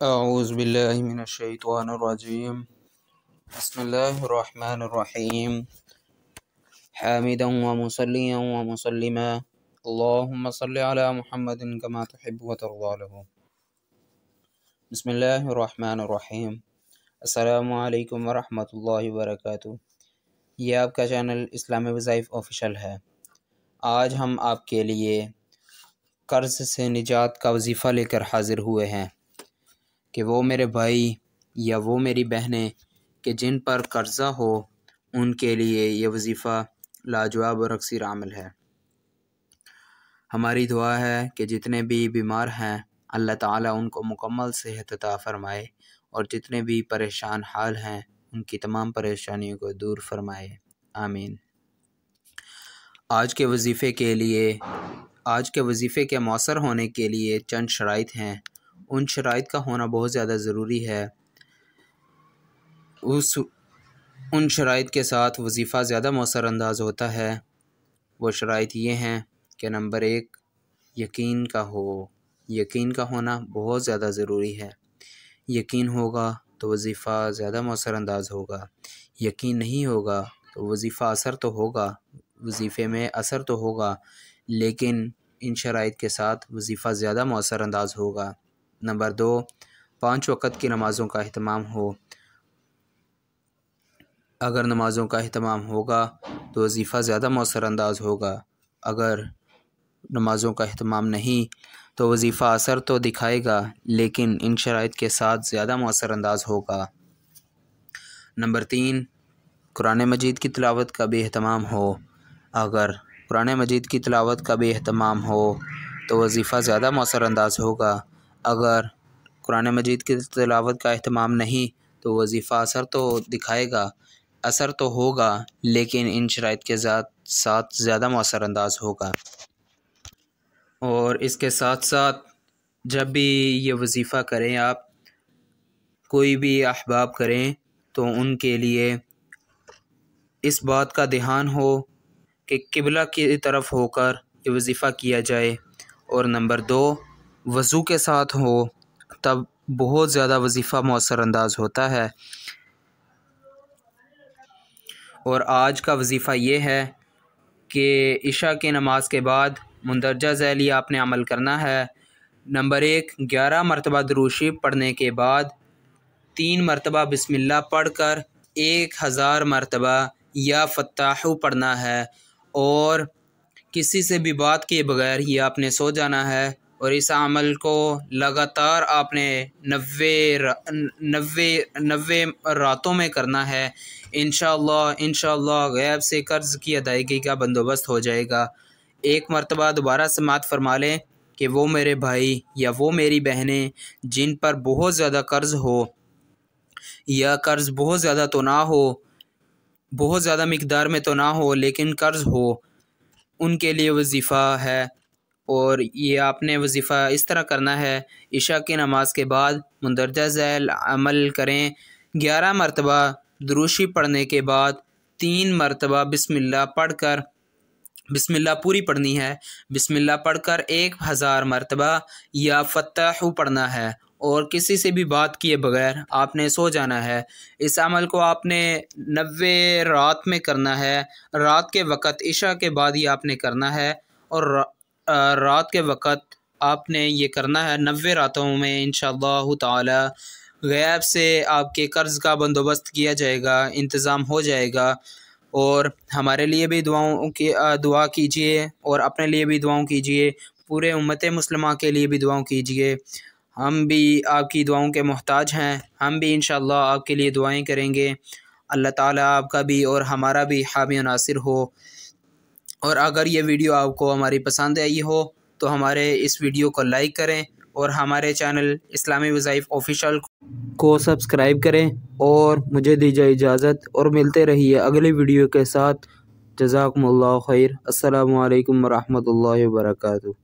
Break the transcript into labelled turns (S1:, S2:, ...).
S1: اعوذ باللہ من الشیطان الرجیم بسم اللہ الرحمن الرحیم حامدا ومصلیا ومسلما اللہم صل علی محمد کما تحب وترضى له. بسم اللہ الرحمن الرحیم. السلام علیکم ورحمۃ اللہ وبرکاتہ. یہ آپ کا چینل اسلامی وظائف آفیشل ہے. آج ہم آپ کے لیے قرض سے نجات کا وظیفہ لے کر حاضر ہوئے ہیں کہ وہ میرے بھائی یا وہ میری بہنیں کہ جن پر قرضہ ہو ان کے لیے یہ وظیفہ لاجواب اور اکثر عمل ہے. ہماری دعا ہے کہ جتنے بھی بیمار ہیں اللہ تعالیٰ ان کو مکمل صحت عطا فرمائے، اور جتنے بھی پریشان حال ہیں ان کی تمام پریشانیوں کو دور فرمائے. آمین. آج کے وظیفے کے مؤثر ہونے کے لیے چند شرائط ہیں. ان شرائط کا ہونا بہت زیادہ ضروری ہے. ان شرائط کے ساتھ وظیفہ زیادہ مؤثر انداز ہوتا ہے. وہ شرائط یہ ہیں کہ نمبر 1 یقین کا ہونا بہت زیادہ ضروری ہے. یقین ہوگا تو وظیفہ زیادہ مؤثر انداز ہوگا. یقین نہیں ہوگا تو وظیفے میں اثر تو ہوگا لیکن ان شرائط کے ساتھ وظیفہ زیادہ مؤثر انداز ہوگا. نمبر 2 5 وقت کی نمازوں کا اہتمام ہو. اگر نمازوں کا اہتمام ہوگا تو وظیفہ زیادہ مؤثر انداز ہوگا. اگر نمازوں کا اہتمام نہیں تو وظیفہ اثر تو دکھائے گا لیکن ان شرائط کے ساتھ زیادہ مؤثر انداز ہوگا. نمبر 3 قرآن مجید کی تلاوت کا بھی اہتمام ہو. اگر قرآن مجید کی تلاوت کا بھی اہتمام ہو تو وظیفہ زیادہ مؤثر انداز ہوگا. اگر قرآن مجید کی تلاوت کا اہتمام نہیں تو وظیفہ اثر تو دکھائے گا، اثر تو ہوگا لیکن ان شرائط کے ساتھ زیادہ مؤثر انداز ہوگا. اور اس کے ساتھ ساتھ جب بھی یہ وظیفہ کریں، آپ کوئی بھی احباب کریں تو ان کے لیے اس بات کا دھیان ہو کہ قبلہ کی طرف ہو کر یہ وظیفہ کیا جائے. اور نمبر 2 وضو کے ساتھ ہو تب بہت زیادہ وظیفہ مؤثر انداز ہوتا ہے. اور آج کا وظیفہ یہ ہے کہ عشاء کی نماز کے بعد مندرجہ ذیل یہ آپ نے عمل کرنا ہے. نمبر 1 11 مرتبہ درود شریف پڑھنے کے بعد 3 مرتبہ بسم اللہ پڑھ کر 1000 مرتبہ یا فتاحو پڑھنا ہے، اور کسی سے بھی بات کیے بغیر ہی آپ نے سو جانا ہے. اور اس عمل کو لگاتار آپ نے 90 راتوں میں کرنا ہے. انشاءاللہ غیب سے قرض کی ادائیگی کا بندوبست ہو جائے گا. ایک مرتبہ دوبارہ سماعت فرما لیں کہ وہ میرے بھائی یا وہ میری بہنیں جن پر بہت زیادہ قرض ہو یا قرض بہت زیادہ تو نہ ہو، بہت زیادہ مقدار میں تو نہ ہو لیکن قرض ہو، ان کے لیے وظیفہ ہے. اور یہ آپ نے وظیفہ اس طرح کرنا ہے: عشاء کی نماز کے بعد مندرجہ ذیل عمل کریں. 11 مرتبہ درود شریف پڑھنے کے بعد 3 مرتبہ بسم اللہ پڑھ کر، بسم اللہ پوری پڑھنی ہے، بسم اللہ پڑھ کر 1000 مرتبہ یا فتاحو پڑھنا ہے، اور کسی سے بھی بات کیے بغیر آپ نے سو جانا ہے. اس عمل کو آپ نے 90 رات میں کرنا ہے. رات کے وقت عشاء کے بعد ہی آپ نے کرنا ہے، اور رات کے وقت آپ نے یہ کرنا ہے 90 راتوں میں. انشاءاللہ تعالی غیب سے آپ کے قرض کا بندوبست کیا جائے گا، انتظام ہو جائے گا. اور ہمارے لیے بھی دعا کیجیے اور اپنے لیے بھی دعاؤں کیجیے، پورے امت مسلمہ کے لیے بھی دعاؤں کیجیے. ہم بھی آپ کی دعاؤں کے محتاج ہیں. ہم بھی انشاءاللہ آپ کے لیے دعائیں کریں گے. اللہ تعالیٰ آپ کا بھی اور ہمارا بھی حامی و ناصر ہو. اور اگر یہ ویڈیو آپ کو ہماری پسند آئی ہو تو ہمارے اس ویڈیو کو لائک کریں اور ہمارے چینل اسلامی وظائف آفیشل کو سبسکرائب کریں. اور مجھے دیجیے اجازت اور ملتے رہیے اگلی ویڈیو کے ساتھ. جزاکم اللہ خیر. السلام علیکم ورحمۃ اللہ وبرکاتہ.